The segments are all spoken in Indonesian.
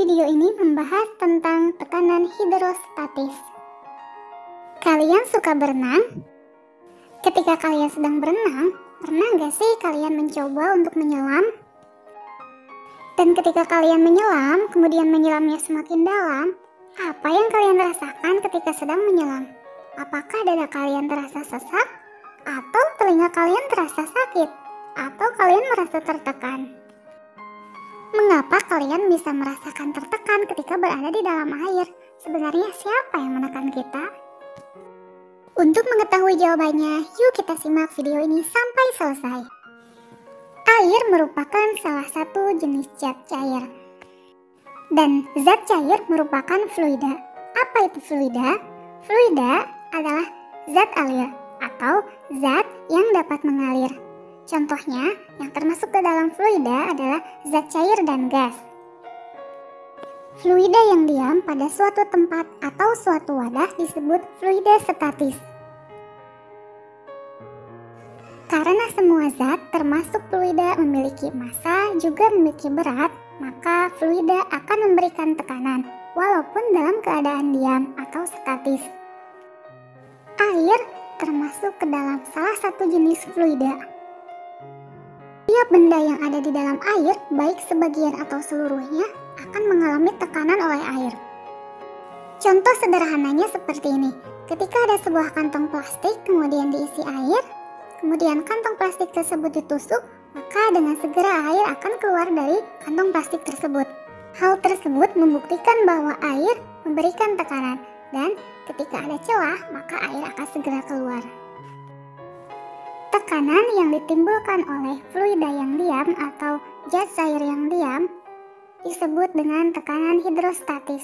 Video ini membahas tentang tekanan hidrostatis. Kalian suka berenang? Ketika kalian sedang berenang, pernah gak sih kalian mencoba untuk menyelam? Dan ketika kalian menyelam, kemudian menyelamnya semakin dalam, apa yang kalian rasakan ketika sedang menyelam? Apakah dada kalian terasa sesak? Atau telinga kalian terasa sakit? Atau kalian merasa tertekan? Mengapa kalian bisa merasakan tertekan ketika berada di dalam air? Sebenarnya siapa yang menekan kita? Untuk mengetahui jawabannya, yuk kita simak video ini sampai selesai. Air merupakan salah satu jenis zat cair. Dan zat cair merupakan fluida. Apa itu fluida? Fluida adalah zat alir atau zat yang dapat mengalir. Contohnya, yang termasuk ke dalam fluida adalah zat cair dan gas. Fluida yang diam pada suatu tempat atau suatu wadah disebut fluida statis. Karena semua zat termasuk fluida memiliki massa juga memiliki berat, maka fluida akan memberikan tekanan walaupun dalam keadaan diam atau statis. Air termasuk ke dalam salah satu jenis fluida. Setiap benda yang ada di dalam air, baik sebagian atau seluruhnya, akan mengalami tekanan oleh air. Contoh sederhananya seperti ini. Ketika ada sebuah kantong plastik kemudian diisi air, kemudian kantong plastik tersebut ditusuk, maka dengan segera air akan keluar dari kantong plastik tersebut. Hal tersebut membuktikan bahwa air memberikan tekanan, dan ketika ada celah, maka air akan segera keluar. Tekanan yang ditimbulkan oleh fluida yang diam atau zat cair yang diam disebut dengan tekanan hidrostatis.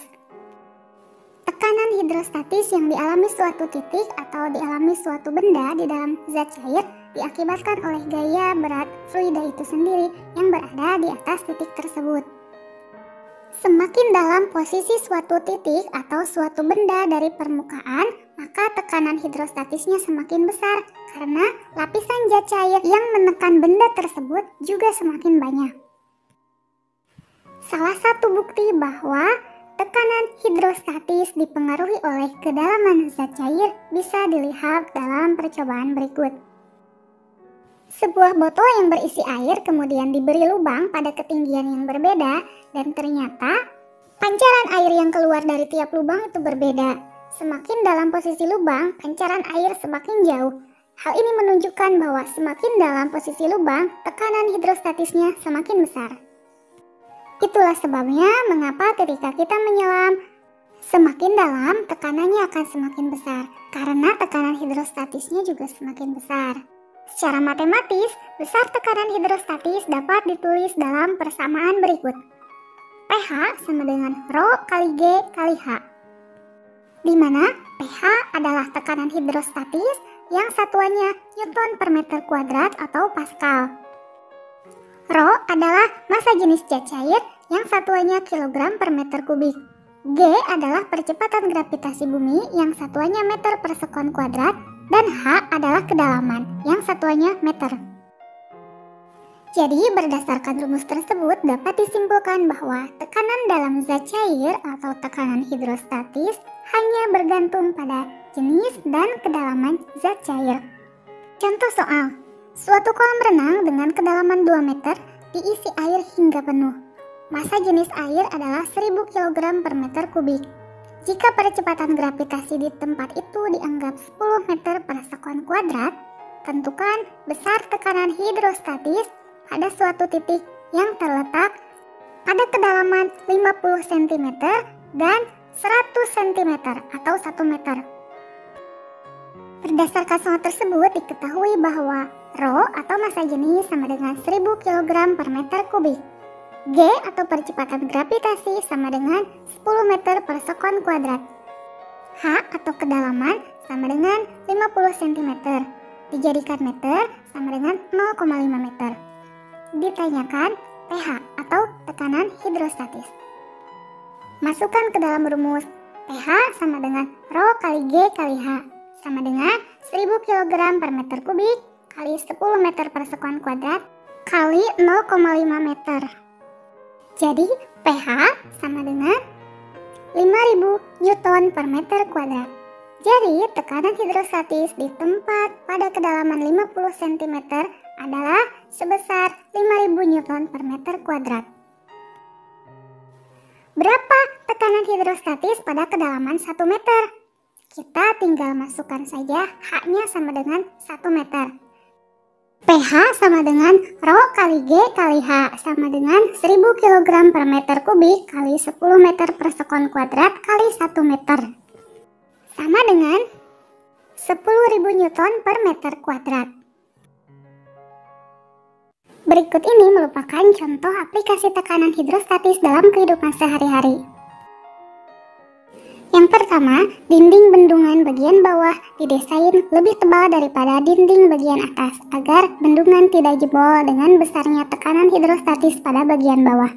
Tekanan hidrostatis yang dialami suatu titik atau dialami suatu benda di dalam zat cair diakibatkan oleh gaya berat fluida itu sendiri yang berada di atas titik tersebut. Semakin dalam posisi suatu titik atau suatu benda dari permukaan, maka tekanan hidrostatisnya semakin besar karena lapisan zat cair yang menekan benda tersebut juga semakin banyak. Salah satu bukti bahwa tekanan hidrostatis dipengaruhi oleh kedalaman zat cair bisa dilihat dalam percobaan berikut. Sebuah botol yang berisi air kemudian diberi lubang pada ketinggian yang berbeda dan ternyata pancaran air yang keluar dari tiap lubang itu berbeda. Semakin dalam posisi lubang, pancaran air semakin jauh. Hal ini menunjukkan bahwa semakin dalam posisi lubang, tekanan hidrostatisnya semakin besar. Itulah sebabnya mengapa ketika kita menyelam, semakin dalam tekanannya akan semakin besar karena tekanan hidrostatisnya juga semakin besar. Secara matematis, besar tekanan hidrostatis dapat ditulis dalam persamaan berikut. pH sama dengan Rho kali G kali H. Di mana pH adalah tekanan hidrostatis yang satuannya Newton per meter kuadrat atau Pascal. Rho adalah massa jenis zat cair yang satuannya kilogram per meter kubik. G adalah percepatan gravitasi bumi yang satuannya meter per sekon kuadrat. Dan H adalah kedalaman yang satuannya meter. Jadi berdasarkan rumus tersebut dapat disimpulkan bahwa tekanan dalam zat cair atau tekanan hidrostatis hanya bergantung pada jenis dan kedalaman zat cair. Contoh soal, suatu kolam renang dengan kedalaman 2 meter diisi air hingga penuh. Massa jenis air adalah 1000 kg per meter kubik. Jika percepatan gravitasi di tempat itu dianggap 10 meter per sekon kuadrat, tentukan besar tekanan hidrostatis pada suatu titik yang terletak pada kedalaman 50 cm dan 100 cm atau 1 meter. Berdasarkan soal tersebut diketahui bahwa Rho atau massa jenis sama dengan 1000 kg per meter kubik. G atau percepatan gravitasi sama dengan 10 meter per sekon kuadrat. H atau kedalaman sama dengan 50 cm. Dijadikan meter sama dengan 0,5 meter. Ditanyakan pH atau tekanan hidrostatis. Masukkan ke dalam rumus. pH sama dengan Rho kali G kali H sama dengan 1000 kg per meter kubik kali 10 meter per sekon kuadrat kali 0,5 meter. Jadi pH sama dengan 5000 Newton per meter kuadrat. Jadi tekanan hidrostatis di tempat pada kedalaman 50 cm adalah sebesar 5000 Newton per meter kuadrat. Berapa tekanan hidrostatis pada kedalaman 1 meter? Kita tinggal masukkan saja H-nya sama dengan 1 meter. pH sama dengan Rho kali G kali H sama dengan 1000 kg per meter kubik kali 10 meter per sekon kuadrat kali 1 meter. Sama dengan 10.000 Newton per meter kuadrat. Berikut ini merupakan contoh aplikasi tekanan hidrostatis dalam kehidupan sehari-hari. Yang pertama, dinding bendungan bagian bawah didesain lebih tebal daripada dinding bagian atas agar bendungan tidak jebol dengan besarnya tekanan hidrostatis pada bagian bawah.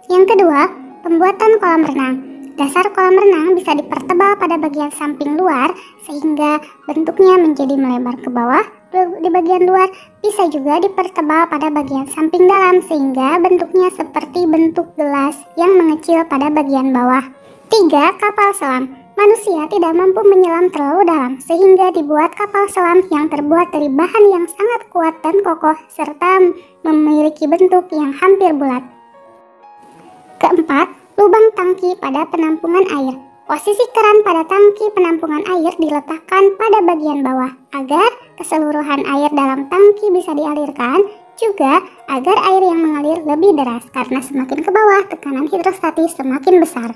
Yang kedua, pembuatan kolam renang. Dasar kolam renang bisa dipertebal pada bagian samping luar sehingga bentuknya menjadi melebar ke bawah. Di bagian luar bisa juga dipertebal pada bagian samping dalam sehingga bentuknya seperti bentuk gelas yang mengecil pada bagian bawah. 3. Kapal selam. Manusia tidak mampu menyelam terlalu dalam sehingga dibuat kapal selam yang terbuat dari bahan yang sangat kuat dan kokoh serta memiliki bentuk yang hampir bulat. Keempat, lubang tangki pada penampungan air. Posisi keran pada tangki penampungan air diletakkan pada bagian bawah agar keseluruhan air dalam tangki bisa dialirkan, juga agar air yang mengalir lebih deras karena semakin ke bawah tekanan hidrostatis semakin besar.